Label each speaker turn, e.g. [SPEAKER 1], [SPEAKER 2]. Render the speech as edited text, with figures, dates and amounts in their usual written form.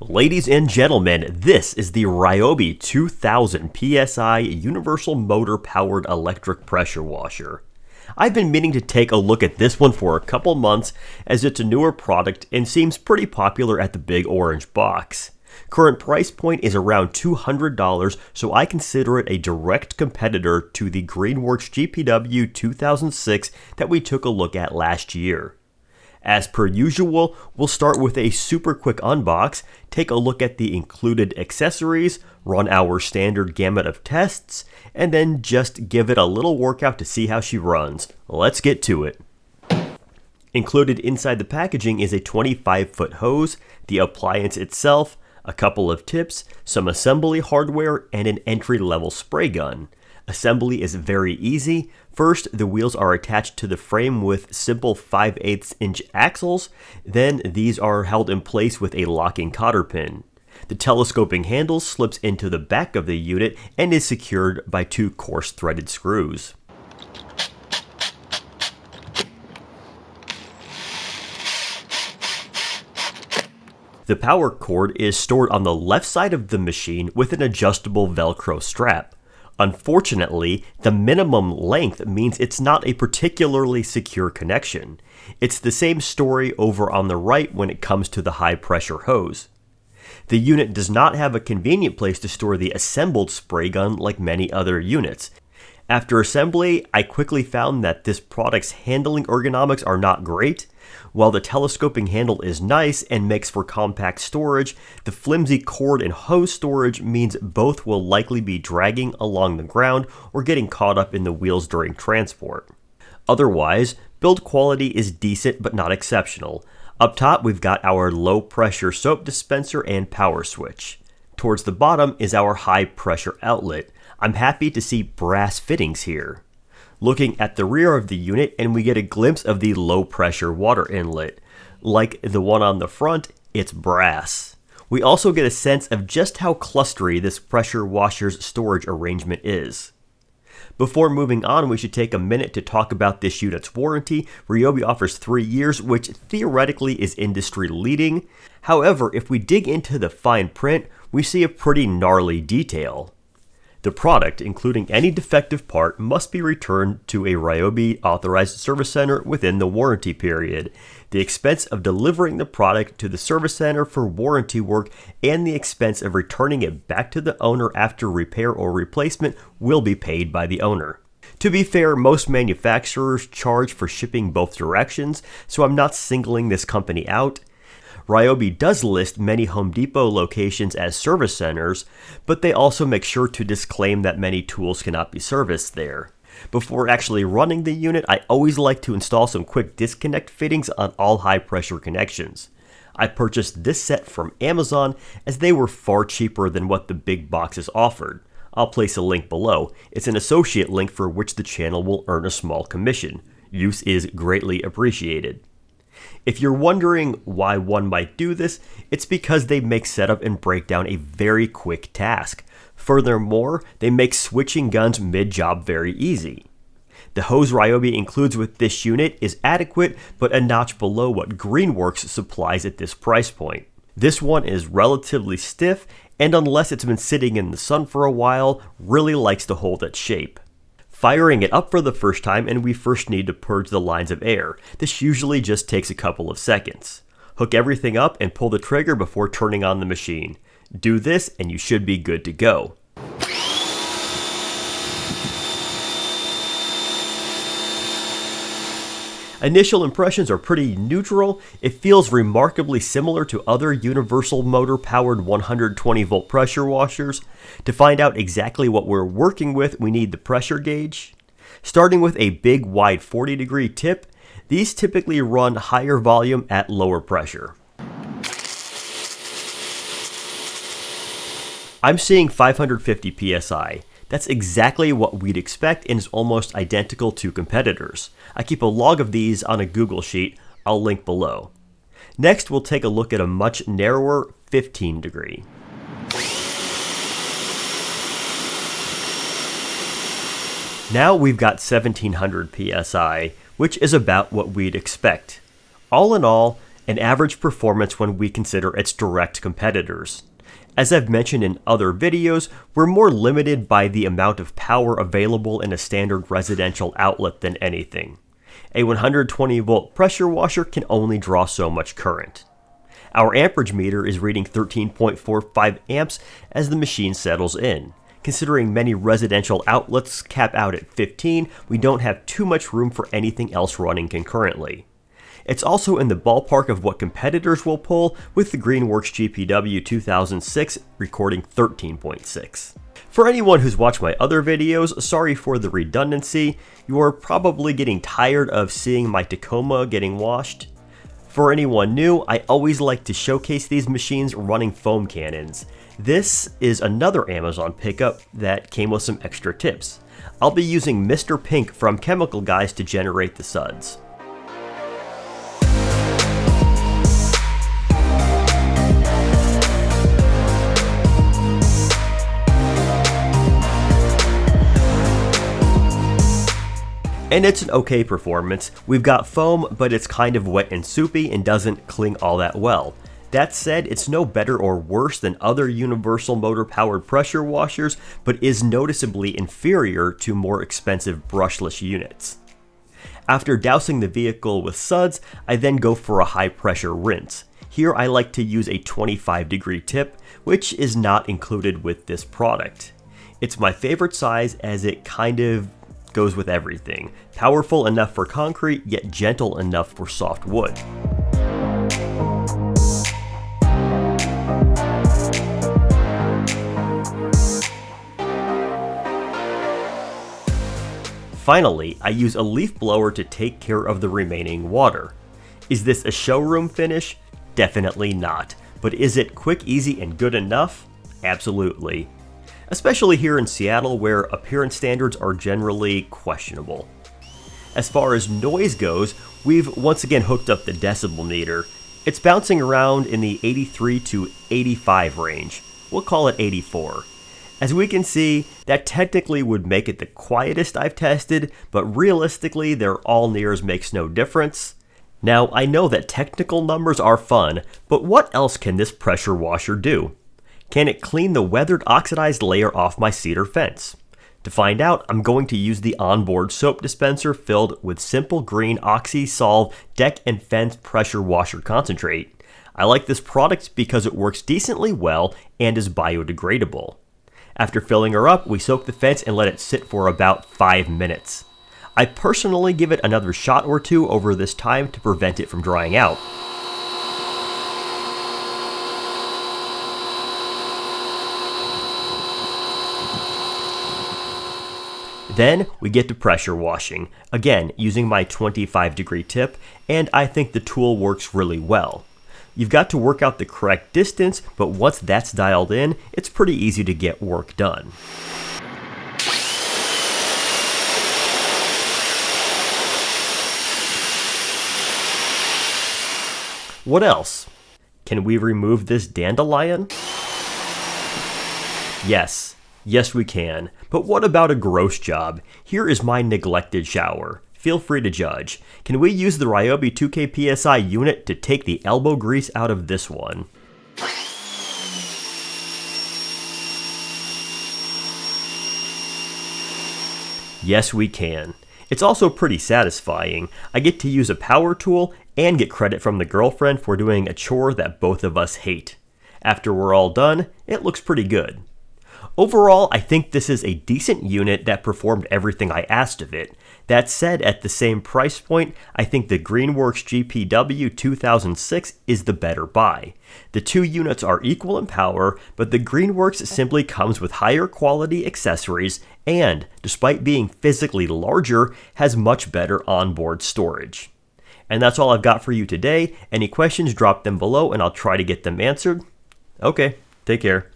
[SPEAKER 1] Ladies and gentlemen, this is the Ryobi 2000 PSI Universal Motor Powered Electric Pressure Washer. I've been meaning to take a look at this one for a couple months as it's a newer product and seems pretty popular at the big orange box. Current price point is around $200, so I consider it a direct competitor to the Greenworks GPW 2006 that we took a look at last year. As per usual, we'll start with a super quick unbox, take a look at the included accessories, run our standard gamut of tests, and then just give it a little workout to see how she runs. Let's get to it. Included inside the packaging is a 25-foot hose, the appliance itself, a couple of tips, some assembly hardware, and an entry-level spray gun. Assembly is very easy. First, the wheels are attached to the frame with simple 5/8 inch axles. Then these are held in place with a locking cotter pin. The telescoping handle slips into the back of the unit and is secured by two coarse threaded screws. The power cord is stored on the left side of the machine with an adjustable Velcro strap. Unfortunately, the minimum length means it's not a particularly secure connection. It's the same story over on the right when it comes to the high pressure hose. The unit does not have a convenient place to store the assembled spray gun like many other units. After assembly, I quickly found that this product's handling ergonomics are not great. While the telescoping handle is nice and makes for compact storage, the flimsy cord and hose storage means both will likely be dragging along the ground or getting caught up in the wheels during transport. Otherwise, build quality is decent but not exceptional. Up top, we've got our low pressure soap dispenser and power switch. Towards the bottom is our high pressure outlet. I'm happy to see brass fittings here. Looking at the rear of the unit, and we get a glimpse of the low pressure water inlet. Like the one on the front, it's brass. We also get a sense of just how clustery this pressure washer's storage arrangement is. Before moving on, we should take a minute to talk about this unit's warranty. Ryobi offers 3 years, which theoretically is industry leading. However, if we dig into the fine print, we see a pretty gnarly detail. The product, including any defective part, must be returned to a Ryobi authorized service center within the warranty period. The expense of delivering the product to the service center for warranty work and the expense of returning it back to the owner after repair or replacement will be paid by the owner. To be fair, most manufacturers charge for shipping both directions, so I'm not singling this company out. Ryobi does list many Home Depot locations as service centers, but they also make sure to disclaim that many tools cannot be serviced there. Before actually running the unit, I always like to install some quick disconnect fittings on all high pressure connections. I purchased this set from Amazon as they were far cheaper than what the big boxes offered. I'll place a link below. It's an associate link for which the channel will earn a small commission. Use is greatly appreciated. If you're wondering why one might do this, it's because they make setup and breakdown a very quick task. Furthermore, they make switching guns mid-job very easy. The hose Ryobi includes with this unit is adequate, but a notch below what greenworks supplies at this price point. This one is relatively stiff, and unless it's been sitting in the sun for a while, really likes to hold its shape. Firing it up for the first time, and we first need to purge the lines of air. This usually just takes a couple of seconds. Hook everything up and pull the trigger before turning on the machine. Do this and you should be good to go. Initial impressions are pretty neutral. It feels remarkably similar to other universal motor powered 120 volt pressure washers. To find out exactly what we're working with, we need the pressure gauge. Starting with a big wide 40-degree tip, these typically run higher volume at lower pressure. I'm seeing 550 PSI. That's exactly what we'd expect and is almost identical to competitors. I keep a log of these on a Google sheet, I'll link below. Next, we'll take a look at a much narrower 15 degree. Now we've got 1700 PSI, which is about what we'd expect. All in all, and average performance when we consider its direct competitors. As I've mentioned in other videos, we're more limited by the amount of power available in a standard residential outlet than anything. A 120 volt pressure washer can only draw so much current. Our amperage meter is reading 13.45 amps as the machine settles in. Considering many residential outlets cap out at 15, we don't have too much room for anything else running concurrently. It's also in the ballpark of what competitors will pull, with the Greenworks GPW 2006 recording 13.6. For anyone who's watched my other videos, sorry for the redundancy. You're probably getting tired of seeing my Tacoma getting washed. For anyone new, I always like to showcase these machines running foam cannons. This is another Amazon pickup that came with some extra tips. I'll be using Mr. Pink from Chemical Guys to generate the suds. And it's an okay performance. We've got foam, but it's kind of wet and soupy and doesn't cling all that well. That said, it's no better or worse than other universal motor powered pressure washers, but is noticeably inferior to more expensive brushless units. After dousing the vehicle with suds, I then go for a high pressure rinse. Here I like to use a 25-degree tip, which is not included with this product. It's my favorite size as it kind of goes with everything. Powerful enough for concrete, yet gentle enough for soft wood. Finally, I use a leaf blower to take care of the remaining water. Is this a showroom finish? Definitely not. But is it quick, easy, and good enough? Absolutely. Especially here in Seattle, where appearance standards are generally questionable. As far as noise goes, we've once again hooked up the decibel meter. It's bouncing around in the 83 to 85 range. We'll call it 84. As we can see, that technically would make it the quietest I've tested, but realistically, their all-nears makes no difference. Now, I know that technical numbers are fun, but what else can this pressure washer do? Can it clean the weathered oxidized layer off my cedar fence? To find out, I'm going to use the onboard soap dispenser filled with Simple Green Oxy-Solve Deck and Fence Pressure Washer Concentrate. I like this product because it works decently well and is biodegradable. After filling her up, we soak the fence and let it sit for about 5 minutes. I personally give it another shot or two over this time to prevent it from drying out. Then we get to pressure washing, again using my 25-degree tip, and I think the tool works really well. You've got to work out the correct distance, but once that's dialed in, it's pretty easy to get work done. What else? Can we remove this dandelion? Yes we can. But what about a gross job? Here is my neglected shower. Feel free to judge. Can we use the Ryobi 2K PSI unit to take the elbow grease out of this one? Yes, we can. It's also pretty satisfying. I get to use a power tool and get credit from the girlfriend for doing a chore that both of us hate. After we're all done, it looks pretty good. Overall, I think this is a decent unit that performed everything I asked of it. That said, at the same price point, I think the Greenworks GPW 2006 is the better buy. The two units are equal in power, but the Greenworks simply comes with higher quality accessories and, despite being physically larger, has much better onboard storage. And that's all I've got for you today. Any questions, drop them below and I'll try to get them answered. Okay, take care.